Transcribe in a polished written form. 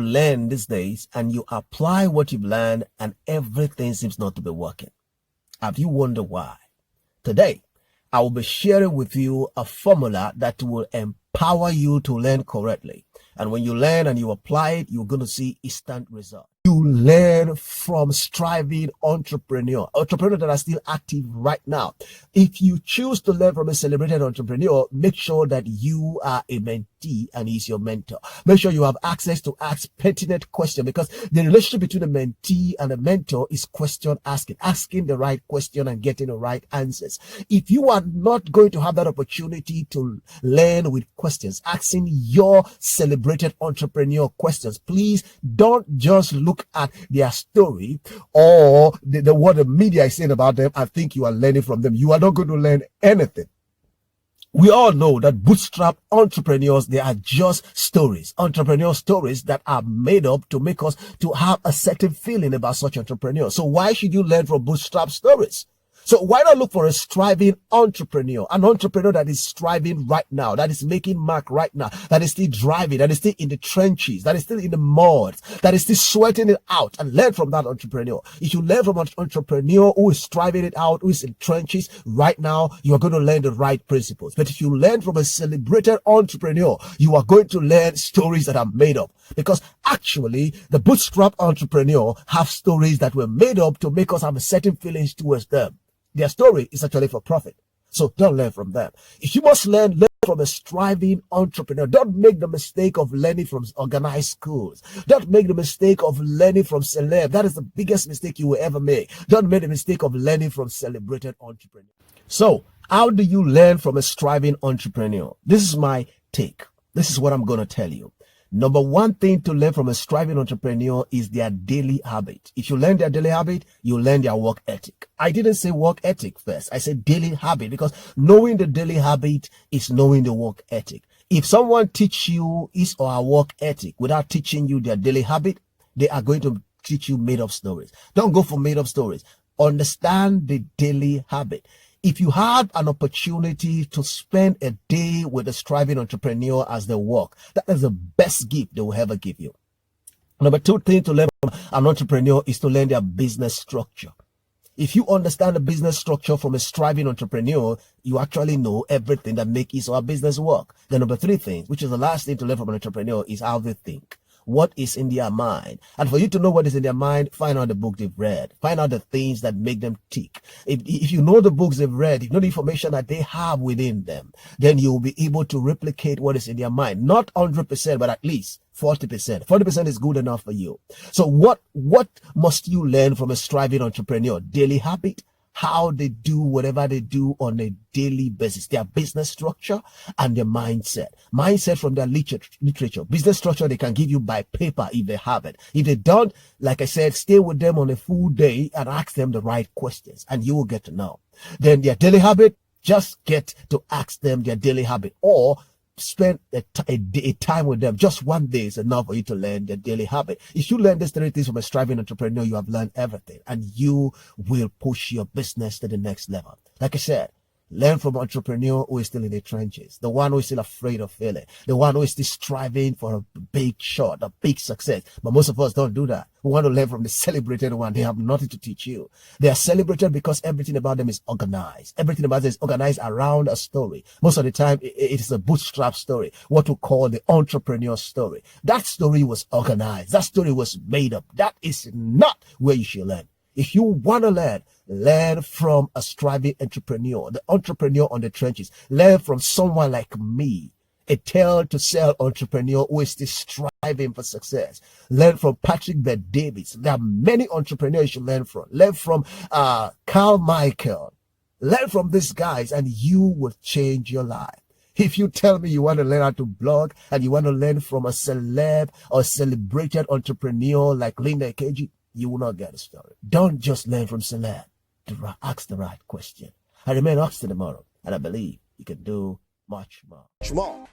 learn these days and you apply what you've learned and everything seems not to be working. Have you wondered why? Today, I will be sharing with you a formula that will empower you to learn correctly. And when you learn and you apply it, you're going to see instant results. You learn from striving entrepreneurs that are still active right now. If you choose to learn from a celebrated entrepreneur, make sure that you are a mentee and he's your mentor. Make sure you have access to ask pertinent questions, because the relationship between a mentee and a mentor is question asking the right question and getting the right answers. If you are not going to have that opportunity to learn with questions, asking your celebrated entrepreneur questions, please don't just look at their story or what the media is saying about them and think you are learning from them. You are not going to learn anything. We all know that bootstrap entrepreneurs, they are just stories, entrepreneur stories that are made up to make us to have a certain feeling about such entrepreneurs. So why should you learn from bootstrap stories? So why not look for a striving entrepreneur, an entrepreneur that is striving right now, that is making mark right now, that is still driving, that is still in the trenches, that is still in the mud, that is still sweating it out, and learn from that entrepreneur. If you learn from an entrepreneur who is striving it out, who is in trenches right now, you are going to learn the right principles. But if you learn from a celebrated entrepreneur, you are going to learn stories that are made up. Because actually, the bootstrap entrepreneur have stories that were made up to make us have a certain feelings towards them. Their story is actually for profit. So don't learn from them. If you must learn from a striving entrepreneur. Don't make the mistake of learning from organized schools. Don't make the mistake of learning from celebs. That is the biggest mistake you will ever make. Don't make the mistake of learning from celebrated entrepreneurs. So how do you learn from a striving entrepreneur? This is my take. This is what I'm going to tell you. Number one thing to learn from a striving entrepreneur is their daily habit. If you learn their daily habit, you learn their work ethic. I didn't say work ethic first. I said daily habit, because knowing the daily habit is knowing the work ethic. If someone teach you his or her work ethic without teaching you their daily habit, they are going to teach you made up stories. Don't go for made up stories. Understand the daily habit. If you have an opportunity to spend a day with a striving entrepreneur as they work, that is the best gift they will ever give you. Number two thing to learn from an entrepreneur is to learn their business structure. If you understand the business structure from a striving entrepreneur, you actually know everything that makes his or her business work. The number three thing, which is the last thing to learn from an entrepreneur, is how they think. What is in their mind? And for you to know what is in their mind, find out the book they've read. Find out the things that make them tick. If you know the books they've read, if you know the information that they have within them, then you will be able to replicate what is in their mind. Not 100%, but at least 40%. 40% is good enough for you. So what must you learn from a striving entrepreneur? Daily habit. How they do whatever they do on a daily basis, their business structure and their mindset. Mindset from their literature. Business structure they can give you by paper if they have it. If they don't, like I said, stay with them on a full day and ask them the right questions and you will get to know. Then their daily habit, just get to ask them their daily habit, or spend a time with them. Just one day is enough for you to learn their daily habit. If you learn these three things from a striving entrepreneur, you have learned everything and you will push your business to the next level. Like I said, learn from an entrepreneur who is still in the trenches, the one who is still afraid of failing, the one who is still striving for a big shot, a big success. But most of us don't do that. We want to learn from the celebrated one. They have nothing to teach you. They are celebrated because everything about them is organized. Everything about them is organized around a story. Most of the time, it is a bootstrap story, what we call the entrepreneur story. That story was organized. That story was made up. That is not where you should learn. If you want to learn from a striving entrepreneur, the entrepreneur on the trenches. Learn from someone like me, a tell-to-sell entrepreneur who is still striving for success. Learn from Patrick Bet-Davids. There are many entrepreneurs you should learn from. Learn from Carl Michael. Learn from these guys and you will change your life. If you tell me you want to learn how to blog and you want to learn from a celeb or celebrated entrepreneur like Linda Keji, you will not get a story. Don't just learn from celeb. Ask the right question. I remain asked tomorrow, and I believe you can do much more.